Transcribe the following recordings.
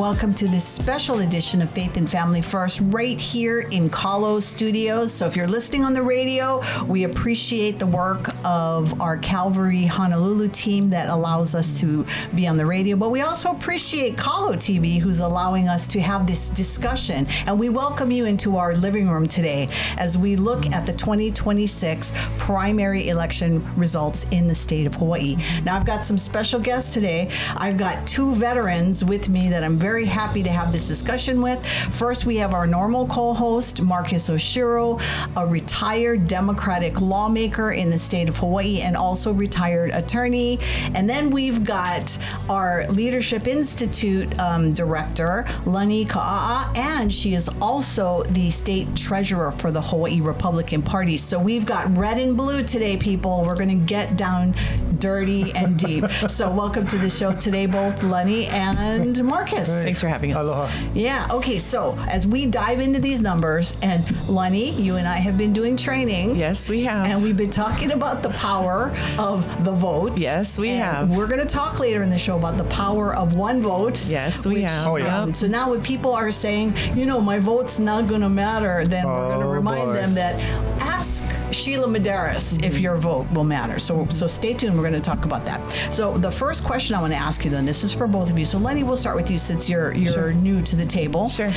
welcome to this special edition of Faith and Family First right here in Kalo Studios. So if you're listening on the radio, we appreciate the work of our Calvary Honolulu team that allows us to be on the radio, but we also appreciate KaloTV who's allowing us to have this discussion, and we welcome you into our living room today as we look at the 2026 primary election results in the state of Hawaii. Now I've got some special guests today. I've got two veterans with me that I'm very happy to have this discussion with. First, we have our normal co-host, Marcus Oshiro, a retired Democratic lawmaker in the state of Hawaii and also retired attorney. And then we've got our Leadership Institute director, Lani Kaaa, and she is also the state treasurer for the Hawaii Republican Party. So we've got red and blue today, people. We're going to get down dirty and deep. So welcome to the show today, both Lani and Marcus. Thanks for having us. Aloha. Yeah. Okay. So as we dive into these numbers, and Lani, you and I have been doing training. Yes, we have. And we've been talking about the power of the vote. Yes, we have. We're going to talk later in the show about the power of one vote. Yes, we have. Oh, yeah. Yep. So now when people are saying, you know, my vote's not going to matter, then we're going to remind them that ask Sheila Medeiros if your vote will matter. So stay tuned. We're going to talk about that. So the first question I want to ask you then, this is for both of you. So Lani, we'll start with you since you're Sure. new to the table. Sure.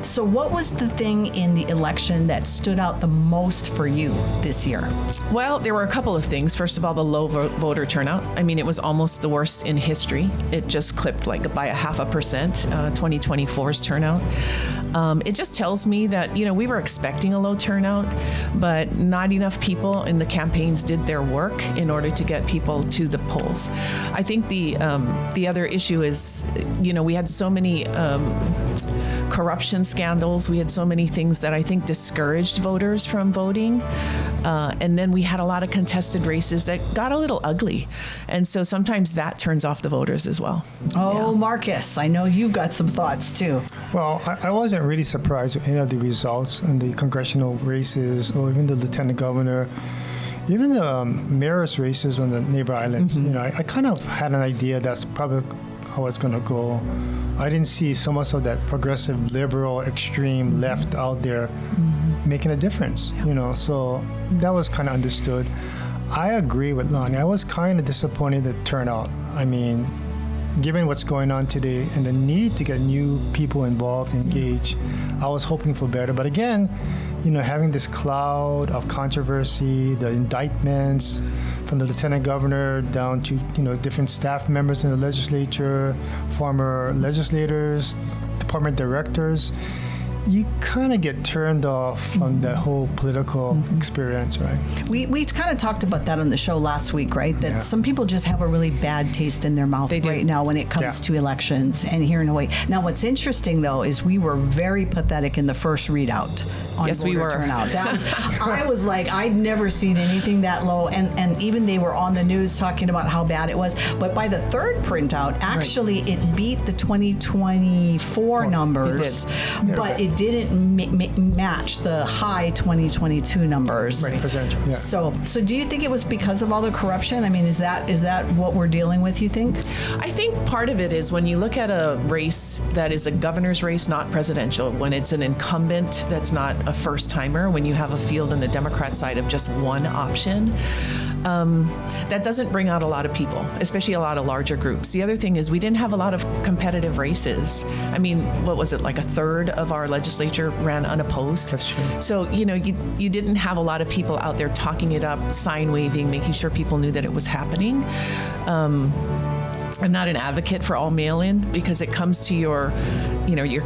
So what was the thing in the election that stood out the most for you this year? Well, there were a couple of things. First of all, the low voter turnout. I mean, it was almost the worst in history. It just clipped like by 0.5%, 2024's turnout. It just tells me that, you know, we were expecting a low turnout, but not enough people in the campaigns did their work in order to get people to the polls. I think the other issue is, you know, we had so many corruption scandals. We had so many things that I think discouraged voters from voting. And then we had a lot of contested races that got a little ugly. And so sometimes that turns off the voters as well. Oh, Yeah. Marcus, I know you've got some thoughts too. Well, I wasn't really surprised with any of the results in the congressional races or even the lieutenant governor, even the mayor's races on the neighbor islands. Mm-hmm. You know, I kind of had an idea that's probably how it's going to go. I didn't see so much of that progressive, liberal, extreme left out there making a difference, you know, so that was kind of understood. I agree with Lani. I was kind of disappointed at the turnout. I mean, given what's going on today and the need to get new people involved, engaged, I was hoping for better. But again, you know, having this cloud of controversy, the indictments from the lieutenant governor down to, you know, different staff members in the legislature, former legislators, department directors, you kind of get turned off from the whole political experience, right? We kind of talked about that on the show last week, right? That Yeah. some people just have a really bad taste in their mouth They do. right now when it comes Yeah. to elections and here in Hawaii. Now, what's interesting though is we were very pathetic in the first readout on Yes, we voter were. turnout. That was, I was like, I'd never seen anything that low, and even they were on the news talking about how bad it was. But by the third printout, actually, it beat the 2024 numbers, but it didn't match the high 2022 numbers. Right, percentage, yeah. So do you think it was because of all the corruption? I mean, is that what we're dealing with, you think? I think part of it is when you look at a race that is a governor's race, not presidential, when it's an incumbent that's not a first timer, when you have a field on the Democrat side of just one option, that doesn't bring out a lot of people, especially a lot of larger groups. The other thing is we didn't have a lot of competitive races. I mean, what was it, like a third of our legislature ran unopposed? That's true. So, you know, you didn't have a lot of people out there talking it up, sign waving, making sure people knew that it was happening. I'm not an advocate for all mail-in because it comes to your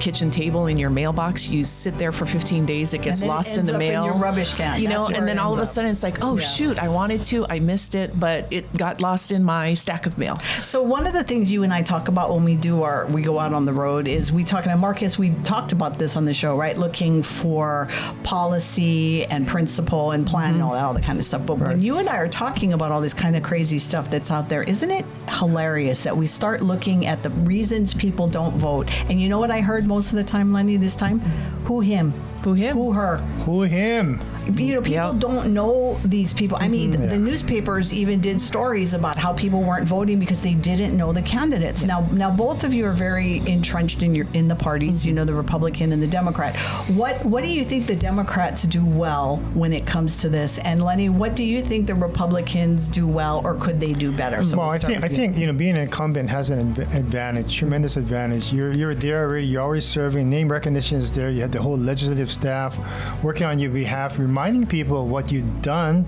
kitchen table in your mailbox. You sit there for 15 days. It gets And then it lost in ends the up in mail. your rubbish can. You know, That's where and then it all of a ends up. sudden it's like, oh, Yeah. shoot, I wanted to, I missed it, but it got lost in my stack of mail. So one of the things you and I talk about when we go out on the road is we talk, and Marcus, we talked about this on the show, right? Looking for policy and principle and plan and all that kind of stuff. But when you and I are talking about all this kind of crazy stuff that's out there, isn't it hilarious that we start looking at the reasons people don't vote? And you know what I heard most of the time, Lani, this time? Who him? Who him? Who her? Who him? people don't know these people. I mean, the newspapers even did stories about how people weren't voting because they didn't know the candidates. Now both of you are very entrenched in the parties. You know, the Republican and the Democrat. What do you think the Democrats do well when it comes to this? And Lani, what do you think the Republicans do well, or could they do better? So I think being an incumbent has an advantage, tremendous advantage. You're there already. You're always serving. Name recognition is there. You have the whole legislative staff working on your behalf, reminding people of what you've done,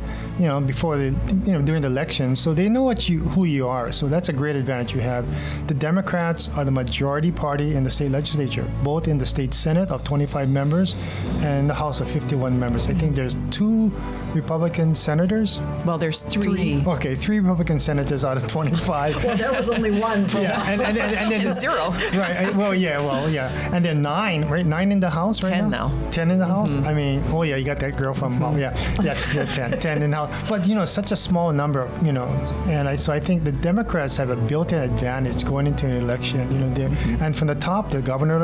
before during the election, so they know who you are. So that's a great advantage you have. The Democrats are the majority party in the state legislature, both in the state Senate of 25 members and the House of 51 members. I think there's 2 Republican senators. Well, there's 3. Okay, 3 Republican senators out of 25. Well, there was only one for one. And then 0. Right. Well, and then 9, right? 9 in the House right 10 now. now. 10 in the House. I mean, you got that girl from 10 in the House. But such a small number, and so I think the Democrats have a built-in advantage going into an election. And from the top, the governor,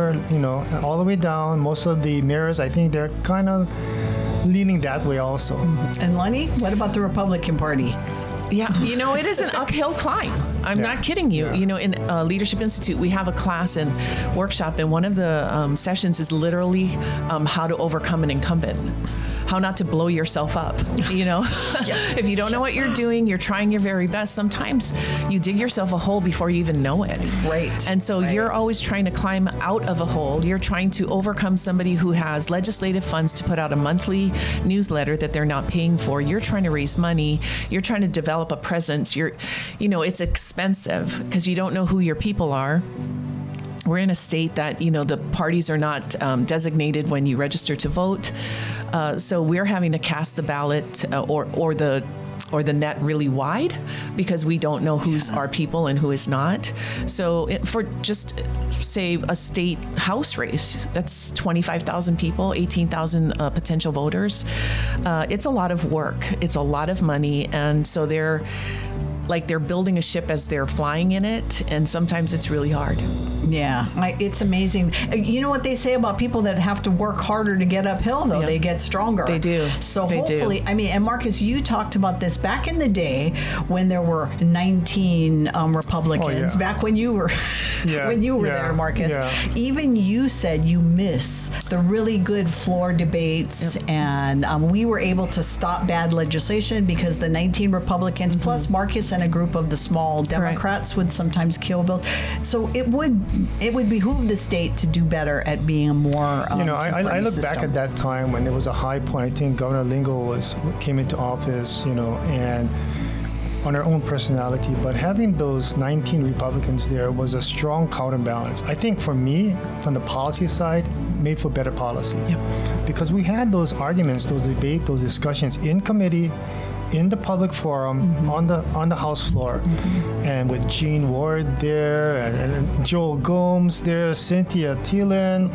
all the way down, most of the mayors, I think they're kind of leaning that way also. And Lani, what about the Republican Party? Yeah, it is an uphill climb. I'm not kidding you. Yeah. In Leadership Institute, we have a class and workshop, and one of the sessions is literally how to overcome an incumbent, how not to blow yourself up. If you don't know what you're doing, you're trying your very best. Sometimes you dig yourself a hole before you even know it. Right. And so you're always trying to climb out of a hole. You're trying to overcome somebody who has legislative funds to put out a monthly newsletter that they're not paying for. You're trying to raise money. You're trying to develop a presence. It's expensive because you don't know who your people are. We're in a state that, the parties are not designated when you register to vote. So we're having to cast the ballot or the net really wide because we don't know who's our people and who is not. So for just say a state house race, that's 25,000 people, 18,000 potential voters. It's a lot of work. It's a lot of money. And so they're building a ship as they're flying in it. And sometimes it's really hard. Yeah, it's amazing. You know what they say about people that have to work harder to get uphill, though? Yeah. They get stronger. They do. So they hopefully, do. And Marcus, you talked about this back in the day when there were 19 Republicans, back when you were there, Marcus. Yeah. Even you said you miss the really good floor debates, and we were able to stop bad legislation because the 19 Republicans plus Marcus and a group of the small Democrats would sometimes kill bills. So it would behoove the state to do better at being a more I look back at that time when there was a high point. I think Governor Lingle came into office, and on her own personality, but having those 19 Republicans there was a strong counterbalance. I think for me, from the policy side, made for better policy. Yep. Because we had those arguments, those debates, those discussions in committee, in the public forum, on the House floor, and with Gene Ward there, and Joel Gomes there, Cynthia Thielen.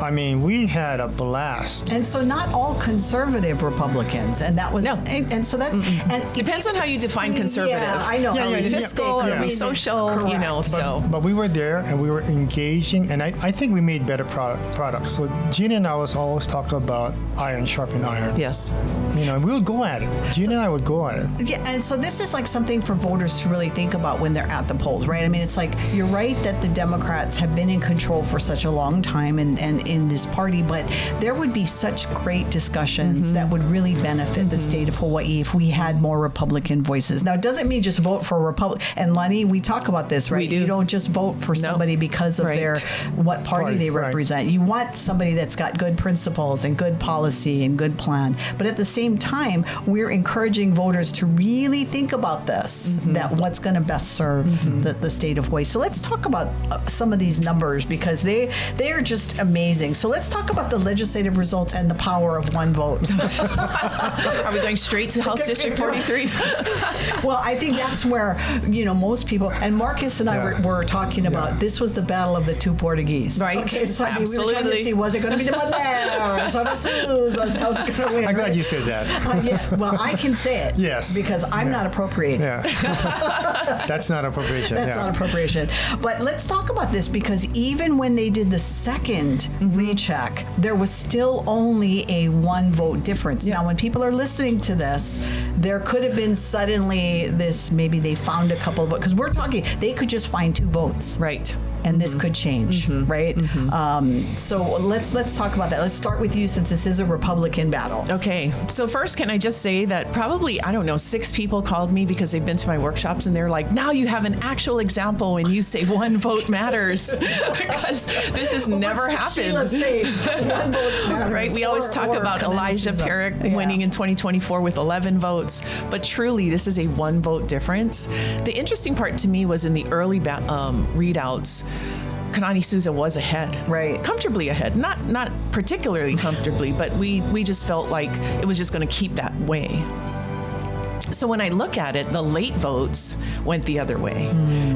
I mean, we had a blast. And so not all conservative Republicans, and that was and so that's and depends on how you define conservative. Yeah, I know. Are we fiscal? Are we social? Correct. But we were there and we were engaging, and I think we made better products. So Gina and I was always talking about iron sharpen iron. Yes. And we would go at it. Gina and I would go at it. Yeah, and so this is like something for voters to really think about when they're at the polls, right? I mean, it's like you're right that the Democrats have been in control for such a long time and in this party, but there would be such great discussions that would really benefit the state of Hawaii if we had more Republican voices. Now, it doesn't mean just vote for a Republican. And Lani, we talk about this, right? We do. You don't just vote for somebody because of what party they represent. You want somebody that's got good principles and good policy and good plan. But at the same time, we're encouraging voters to really think about this, that what's going to best serve the state of Hawaii. So let's talk about some of these numbers because they are just amazing. So let's talk about the legislative results and the power of one vote. Are we going straight to House District 43? Well, I think that's where, most people, and Marcus and I were talking about, this was the battle of the two Portuguese. Right. Okay, so Absolutely. we were trying to see, was it going to be the Bandeira? So how's it going to win? I'm glad you said that. Well, I can say it. Yes. Because I'm not appropriating. Yeah. That's not appropriation. That's not appropriation. But let's talk about this because even when they did the second recheck, there was still only a 1 vote difference. Now, when people are listening to this, there could have been suddenly this, maybe they found a couple of votes, because we're talking, they could just find 2 votes. Right. And this could change, right? So let's talk about that. Let's start with you, since this is a Republican battle. Okay. So first, can I just say that probably, I don't know, 6 people called me because they've been to my workshops, and they're like, now you have an actual example when you say 1 vote matters. Because this has never happened. Sheila's face. 1 vote matters. Right? We always talk about Elijah Perrick winning in 2024 with 11 votes, but truly this is a 1 vote difference. The interesting part to me was in the early readouts, Kanani Souza was ahead, right? Comfortably ahead, not particularly comfortably, but we just felt like it was just going to keep that way. So when I look at it, the late votes went the other way.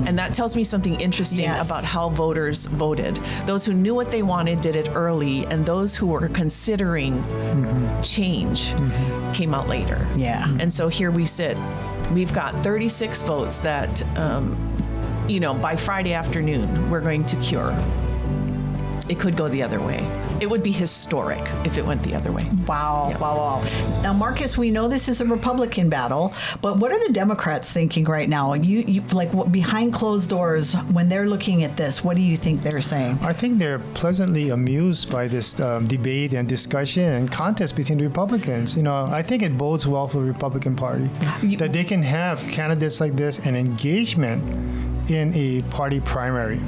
And that tells me something interesting about how voters voted. Those who knew what they wanted did it early, and those who were considering change came out later. Yeah. And so here we sit. We've got 36 votes that, by Friday afternoon, we're going to cure. It could go the other way. It would be historic if it went the other way. Wow. Now, Marcus, we know this is a Republican battle, but what are the Democrats thinking right now? You like behind closed doors, when they're looking at this, what do you think they're saying? I think they're pleasantly amused by this debate and discussion and contest between the Republicans. I think it bodes well for the Republican Party that they can have candidates like this and engagement in a party primary.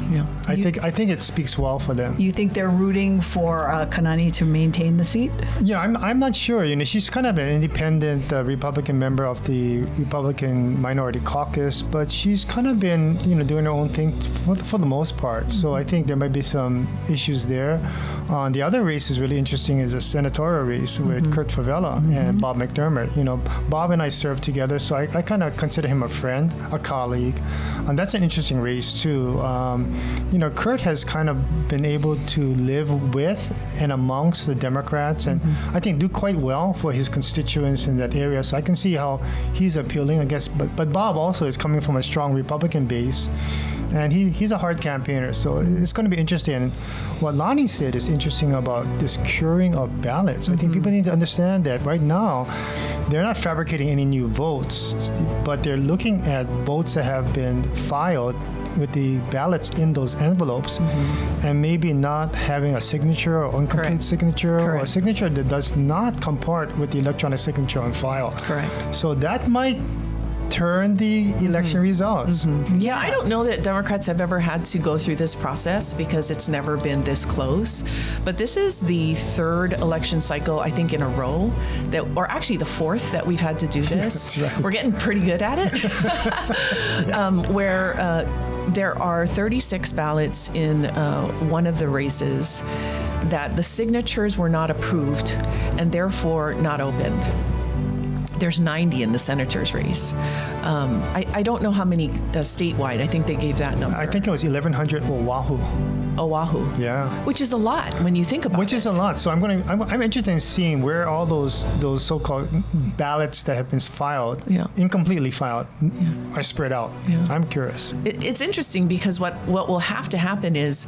I think it speaks well for them. You think they're rooting for Kanani to maintain the seat? Yeah, I'm not sure. She's kind of an independent Republican member of the Republican Minority Caucus, but she's kind of been doing her own thing for the most part. So I think there might be some issues there. The other race is really interesting, is a senatorial race with Kurt Favela and Bob McDermott. Bob and I served together, so I kind of consider him a friend, a colleague, and that's an interesting race too. Kurt has kind of been able to live with and amongst the Democrats, and I think do quite well for his constituents in that area. So I can see how he's appealing, I guess. But Bob also is coming from a strong Republican base, and he's a hard campaigner. So it's going to be interesting. And what Lani said is interesting about this curing of ballots. I think people need to understand that right now they're not fabricating any new votes, but they're looking at votes that have been filed with the ballots in those envelopes, and maybe not having a signature or incomplete signature, or a signature that does not comport with the electronic signature on file. Correct. So that might turn the election results. Yeah, I don't know that Democrats have ever had to go through this process because it's never been this close. But this is the 3rd election cycle, I think, in a row or actually the 4th that we've had to do this. That's right. We're getting pretty good at it. Where there are 36 ballots in one of the races that the signatures were not approved and therefore not opened. There's 90 in the senator's race. I don't know how many statewide. I think they gave that number. I think it was 1,100 Oahu. Oahu. Yeah. Which is a lot when you think about it. Which is a lot. So I'm interested in seeing where all those so-called ballots that have been filed, incompletely filed, are spread out. Yeah. I'm curious. It's interesting because what will have to happen is,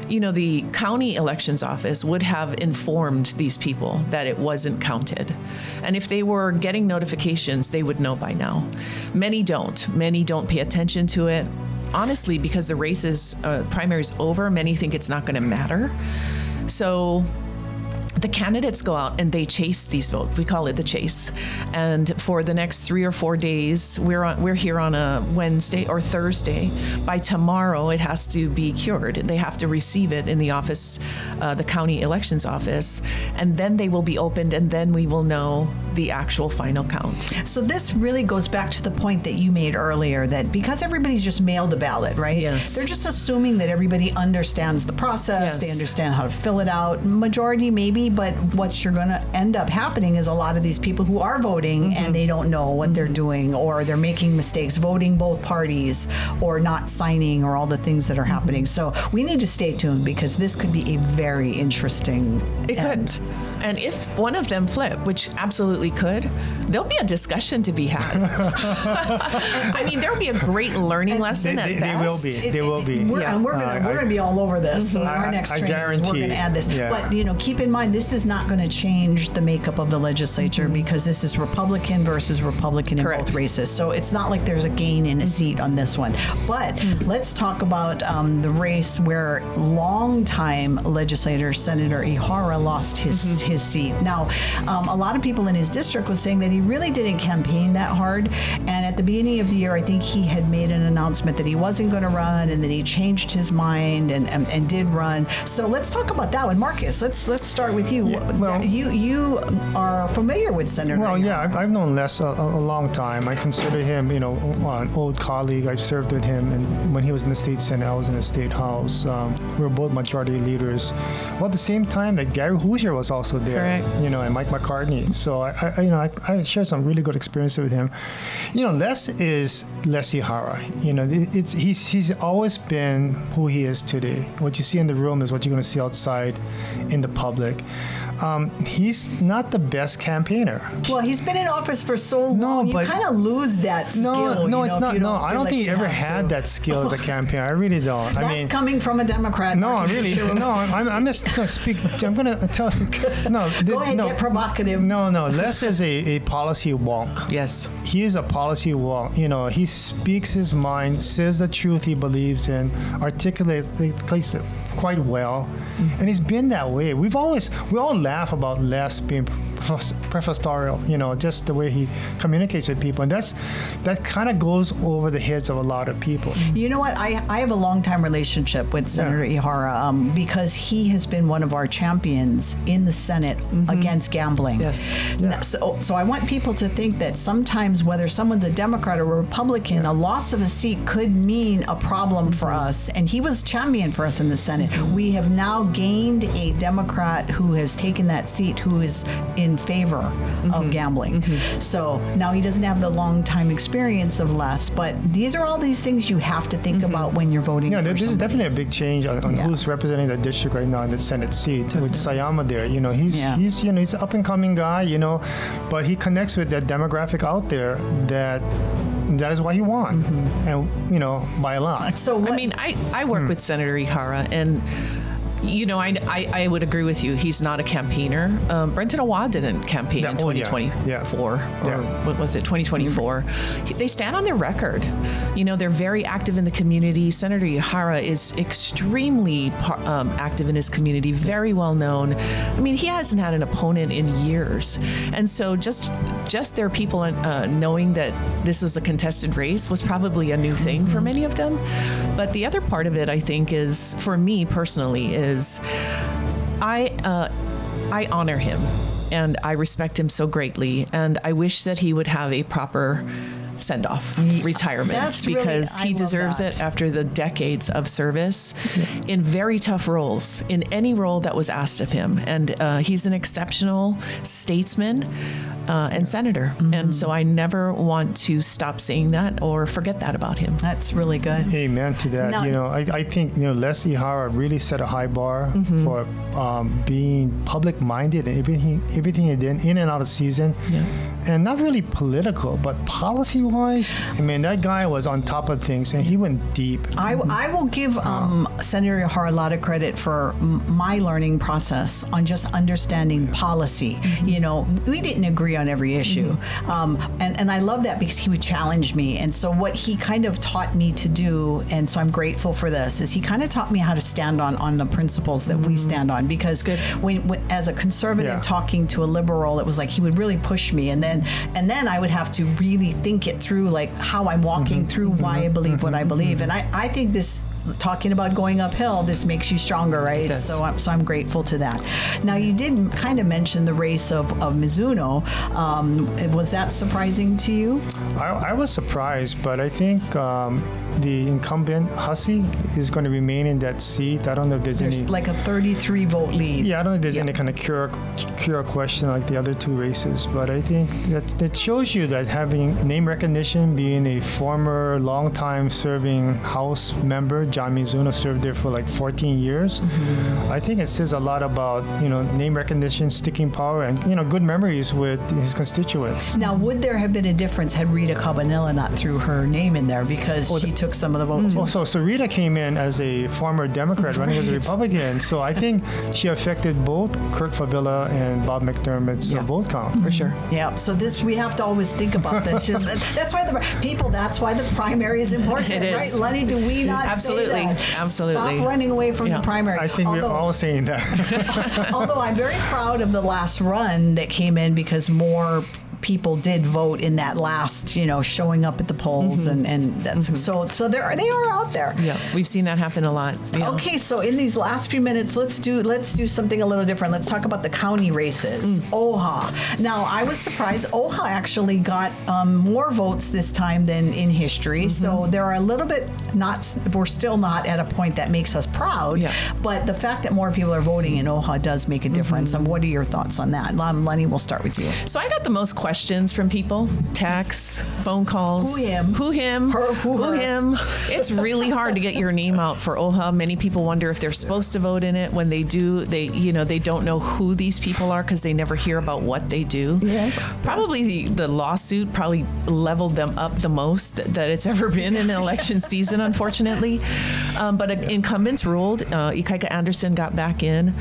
the county elections office would have informed these people that it wasn't counted. And if they were getting notifications, they would know by now. Many don't. Many don't pay attention to it. Honestly, because the race is primary's over, many think it's not going to matter. So the candidates go out and they chase these votes. We call it the chase. And for the next 3 or 4 days, we're here on a Wednesday or Thursday. By tomorrow, it has to be cured. They have to receive it in the office, the county elections office, and then they will be opened, and then we will know the actual final count. So this really goes back to the point that you made earlier, that because everybody's just mailed a ballot, right? Yes. They're just assuming that everybody understands the process. Yes. They understand how to fill it out. Majority maybe, but what's going to end up happening is a lot of these people who are voting and they don't know what they're doing, or they're making mistakes voting both parties, or not signing, or all the things that are happening. So we need to stay tuned, because this could be a very interesting It end. could. And if one of them flip, which absolutely could, There'll be a discussion to be had. I mean, there'll be a great learning lesson at They will be. They will be. And we're gonna be all over this. So our next training, we're gonna add this. Yeah. But keep in mind, this is not going to change the makeup of the legislature because this is Republican versus Republican in both races. So it's not like there's a gain in a seat on this one. But let's talk about the race where longtime legislator Senator Ihara lost his seat. Now, a lot of people in his district was saying that he really didn't campaign that hard. And at the beginning of the year, I think he had made an announcement that he wasn't going to run, and then he changed his mind and did run. So let's talk about that one, Marcus. Let's start with you. Yeah, well, you are familiar with Senator. Well, yeah, I've known Les a long time. I consider him, an old colleague. I've served with him, and when he was in the state senate, I was in the state house. We were both majority leaders. Well, at the same time, that Gary Hoosier was also there. Correct. And Mike McCartney. So I shared some really good experience with him. Les is Les Ihara. He's always been who he is today. What you see in the room is what you're going to see outside in the public. He's not the best campaigner. Well, he's been in office for so long. You kind of lose that skill. No, it's not. No, I don't think he ever had that skill as a campaigner. I really don't. That's coming from a Democrat. No, really. No, I'm just going to speak. I'm going to tell. No, go ahead. Get provocative. No. Les is a policy wonk. Yes. He is a policy wonk. He speaks his mind, says the truth he believes in, articulates it quite well, and he's been that way. We all laugh about Les being professorial, just the way he communicates with people, and that kind of goes over the heads of a lot of people. You know what? I have a long-time relationship with Senator Ihara because he has been one of our champions in the Senate against gambling. Yes. Yeah. So I want people to think that sometimes whether someone's a Democrat or a Republican, a loss of a seat could mean a problem for us, and he was champion for us in the Senate. We have now gained a Democrat who has taken that seat who is in favor of gambling. So now he doesn't have the long time experience of Les, but these are all these things you have to think about when you're voting. Yeah, for this is definitely a big change on who's representing the district right now in the Senate seat with Sayama there. He's an up and coming guy, but he connects with that demographic out there that is why he won, and by a lot. So I work with Senator Ihara, and I would agree with you. He's not a campaigner. Brenton Awa didn't campaign in 2024. What was it, 2024? They stand on their record. They're very active in the community. Senator Ihara is extremely active in his community, very well known. I mean, he hasn't had an opponent in years. And so just their people knowing that this was a contested race was probably a new thing for many of them. But the other part of it, I think, is, for me personally, is I honor him and I respect him so greatly, and I wish that he would have a proper send-off retirement, because he deserves it after the decades of service in very tough roles, in any role that was asked of him. And he's an exceptional statesman and senator. And so I never want to stop saying that or forget that about him. That's really good. Amen to that. I think, Les Ihara really set a high bar for being public-minded and everything he did in and out of season. And not really political, but policy-wise, that guy was on top of things, and he went deep. I will give Senator Ihara a lot of credit for my learning process on just understanding policy. We didn't agree on every issue, and I love that because he would challenge me. And so what he kind of taught me to do, and so I'm grateful for this, is he kind of taught me how to stand on the principles that we stand on. Because when as a conservative talking to a liberal, it was like he would really push me, and then I would have to really think it through, like how I'm walking through why I believe what I believe. And I think this, talking about going uphill, this makes you stronger, right? So I'm grateful to that. Now, you did kind of mention the race of Mizuno. Was that surprising to you? I was surprised, but I think the incumbent Hussey is going to remain in that seat. I don't know if there's any like a 33 vote lead. Yeah, I don't know if there's any kind of cure question like the other two races, but I think that shows you that having name recognition, being a former long-time serving House member, John Mizuno served there for like 14 years. I think it says a lot about, name recognition, sticking power, and, good memories with his constituents. Now, would there have been a difference had Rita Cabanilla not threw her name in there because she took some of the votes? So Rita came in as a former Democrat running as a Republican. So I think she affected both Kurt Favilla and Bob McDermott's vote count. For sure. Yeah. So we have to always think about this. That's why the primary is important, It is. right? Lenny, do we not Absolutely. say that? Absolutely. Stop running away from the primary. I think we're all saying that. Although I'm very proud of the last run that came in because more people did vote in that last, showing up at the polls, and that's so they are out there. Yeah, we've seen that happen a lot. Yeah. Okay, so in these last few minutes, let's do something a little different. Let's talk about the county races. OHA. Now, I was surprised. OHA actually got more votes this time than in history. So they're a little bit we're still not at a point that makes us proud. Yeah. But the fact that more people are voting in OHA does make a difference. And what are your thoughts on that? Lenny, we'll start with you. So I got the most questions from people, texts, phone calls. Who him? Who him? Her, who her? Him? It's really hard to get your name out for OHA. Many people wonder if they're supposed to vote in it. When they do, they don't know who these people are because they never hear about what they do. Yeah. Probably the lawsuit probably leveled them up the most that it's ever been in an election season, unfortunately. But incumbents ruled. Ikaika Anderson got back in.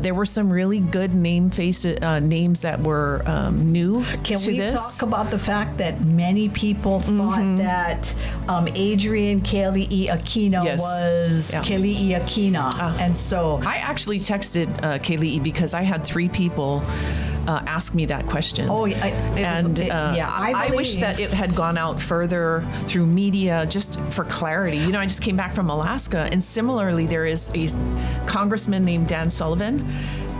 There were some really good names that were new Can to we this. talk about the fact that many people thought that Adrian Kali'i Aquino was Kali'i Aquina, and so I actually texted Kali'i because I had 3 people ask me that question. Oh, I wish that it had gone out further through media just for clarity. I just came back from Alaska, and similarly, there is a congressman named Dan Sullivan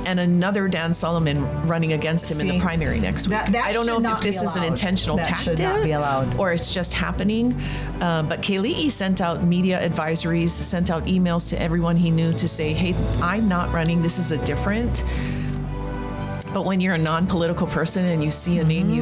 and another Dan Solomon running against him in the primary next week. That I don't know if this is an intentional tactic should not be allowed. or it's just happening. But Kali'i sent out media advisories, sent out emails to everyone he knew to say, hey, I'm not running. This is a different. But when you're a non-political person and you see a name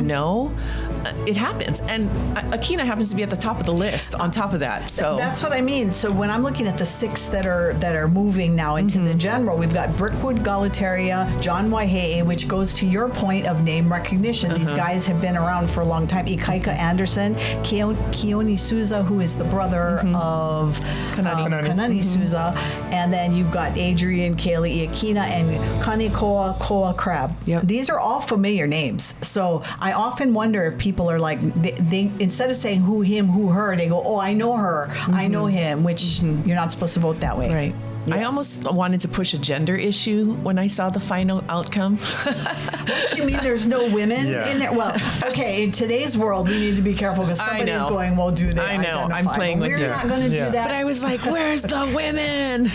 it happens. And Aquina happens to be at the top of the list on top of that. So that's what I mean. So when I'm looking at the 6 that are moving now into the general, we've got Brickwood Galataria, John Waihe'e, which goes to your point of name recognition. These guys have been around for a long time. Ikaika Anderson, Keone Souza, who is the brother of Kanani Souza, and then you've got Adrian Kali'i Aquina and Kanikoa Koa Crab. Yep. These are all familiar names. So I often wonder if people are like, they instead of saying who him, who her, they go, oh, I know her, I know him, which you're not supposed to vote that way. Right. Yes. I almost wanted to push a gender issue when I saw the final outcome. What you mean there's no women in there? Well, okay, in today's world, we need to be careful because somebody's going, well, do they identify? I'm playing with you. We're not going to do that. But I was like, where's the women?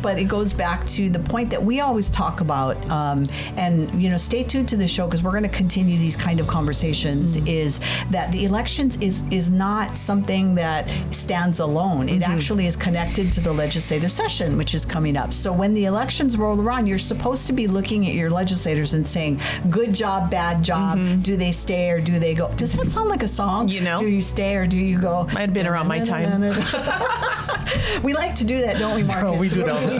But it goes back to the point that we always talk about, and, stay tuned to the show because we're going to continue these kind of conversations, is that the elections is not something that stands alone. It actually is connected to the legislative session, which is coming up. So when the elections roll around, you're supposed to be looking at your legislators and saying, good job, bad job, do they stay or do they go? Does that sound like a song? Do you stay or do you go? Might have been around my time. We like to do that, don't we, Marcus? Oh, we do that all the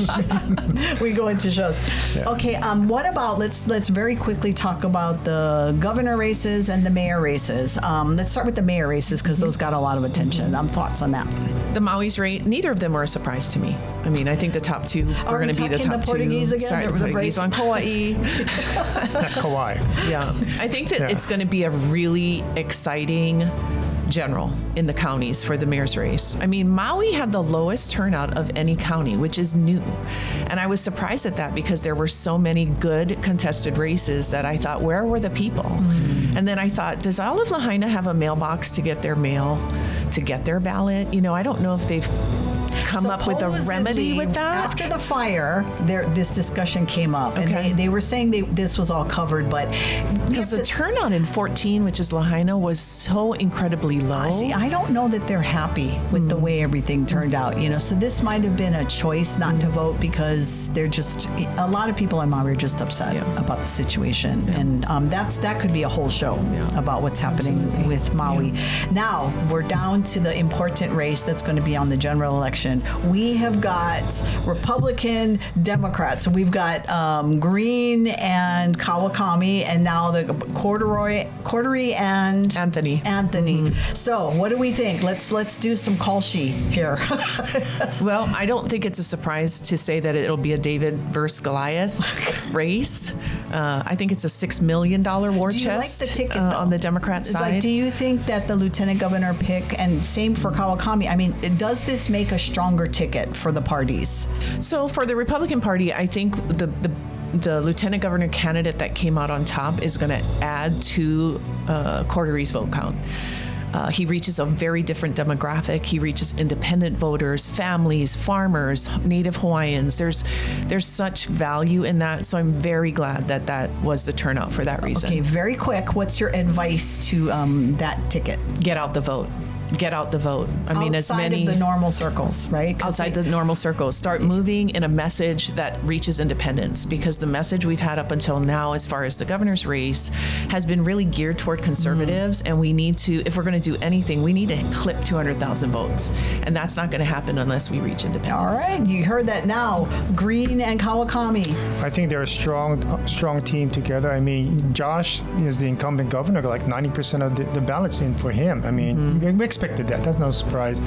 time. We go into shows. Yeah. Okay, what about, let's very quickly talk about the governor races and the mayor races. Let's start with the mayor races because those got a lot of attention. Thoughts on that? The Maui's rate, neither of them were a surprise to me. I mean, I think the top 2 are going to be the top 2. Portuguese again? Sorry, the Portuguese on Kauai. That's Kauai. Yeah. I think that it's going to be a really exciting general in the counties for the mayor's race. I mean, Maui had the lowest turnout of any county, which is new. And I was surprised at that because there were so many good contested races that I thought, where were the people? And then I thought, does all of Lahaina have a mailbox to get their mail, to get their ballot? I don't know if they've come up with a remedy with that? After the fire, this discussion came up, Okay. and they were saying this was all covered, but Because the turnout in 14, which is Lahaina, was so incredibly low. see, I don't know that they're happy with the way everything turned out. So this might have been a choice not to vote because they're just a lot of people in Maui are just upset about the situation, and that could be a whole show about what's happening with Maui. Now we're down to the important race that's going to be on the general election. We have got Republican, Democrats. So we've got Green and Kawakami, and now the Cordery and Anthony. So what do we think? Let's do some call sheet here. Well, I don't think it's a surprise to say that it'll be a David versus Goliath race. I think it's a $6 million war Do you like chest the ticket, on the Democrat side. Do you think that the lieutenant governor pick, and same for Kawakami, I mean, does this make a stronger ticket for the parties? So for the Republican Party, I think the lieutenant governor candidate that came out on top is going to add to Cordery's vote count. He reaches a very different demographic. He reaches independent voters, families, farmers, Native Hawaiians. There's such value in that. So I'm very glad that was the turnout for that reason. Okay, very quick. What's your advice to that ticket? Get out the vote. Get out the vote. I mean, as Outside many of the normal circles, right? 'Cause outside the normal circles. Start moving in a message that reaches independents, because the message we've had up until now, as far as the governor's race, has been really geared toward conservatives. And we need to, if we're going to do anything, we need to clip 200,000 votes, and that's not going to happen unless we reach independents. All right, you heard that now. Green and Kawakami. I think they're a strong team together. I mean, Josh is the incumbent governor, like 90% of the ballots in for him. I mean, we expected that. That's no surprise.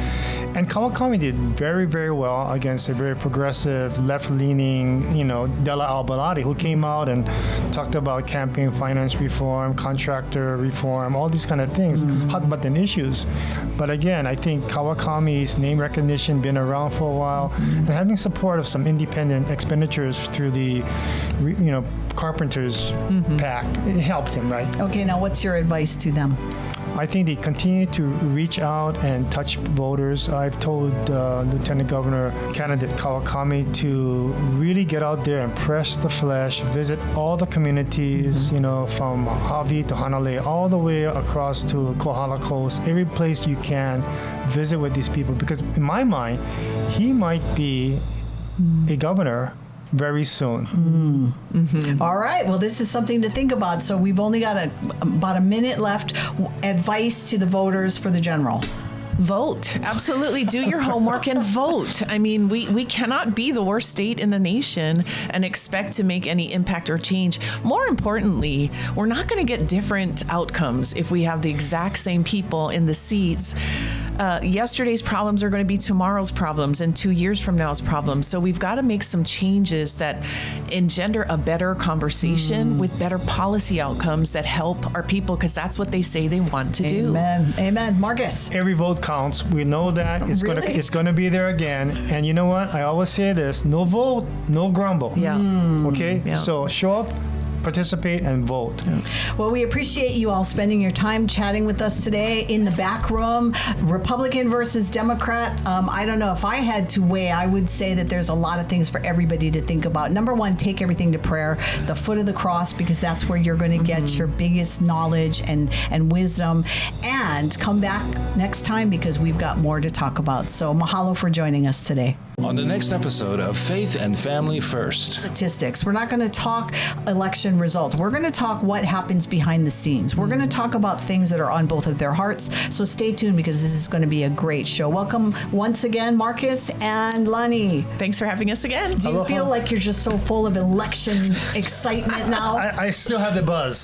And Kawakami did very, very well against a very progressive, left-leaning, Della Albalati, who came out and talked about campaign finance reform, contractor reform, all these kind of things, hot button issues. But again, I think Kawakami's name recognition, been around for a while, and having support of some independent expenditures through the, Carpenters PAC, it helped him, right? Okay, now what's your advice to them? I think they continue to reach out and touch voters. I've told Lieutenant Governor candidate Kawakami to really get out there and press the flesh, visit all the communities, from Hawaii to Hanalei, all the way across to Kohala Coast, every place you can, visit with these people. Because in my mind, he might be a governor very soon. All right. Well, this is something to think about. So we've only got about a minute left. Advice to the voters for the general. Vote. Absolutely. Do your homework and vote. I mean, we cannot be the worst state in the nation and expect to make any impact or change. More importantly, we're not going to get different outcomes if we have the exact same people in the seats. Yesterday's problems are going to be tomorrow's problems and 2 years from now's problems. So we've got to make some changes that engender a better conversation with better policy outcomes that help our people, because that's what they say they want to do. Amen. Marcus. Every vote counts. We know that it's gonna be there again. And you know what? I always say this: no vote, no grumble. Yeah. Okay. Yeah. So show up, participate, and vote. Well, we appreciate you all spending your time chatting with us today in the back room. Republican versus Democrat. I don't know, if I had to weigh, I would say that there's a lot of things for everybody to think about. Number one, take everything to prayer, the foot of the cross, because that's where you're going to get your biggest knowledge and wisdom. And come back next time, because we've got more to talk about. So mahalo for joining us today. On the next episode of Faith and Family First. Statistics. We're not going to talk election results. We're going to talk what happens behind the scenes. We're going to talk about things that are on both of their hearts. So stay tuned, because this is going to be a great show. Welcome once again, Marcus and Lani. Thanks for having us again. Do you feel like you're just so full of election excitement now? I still have the buzz.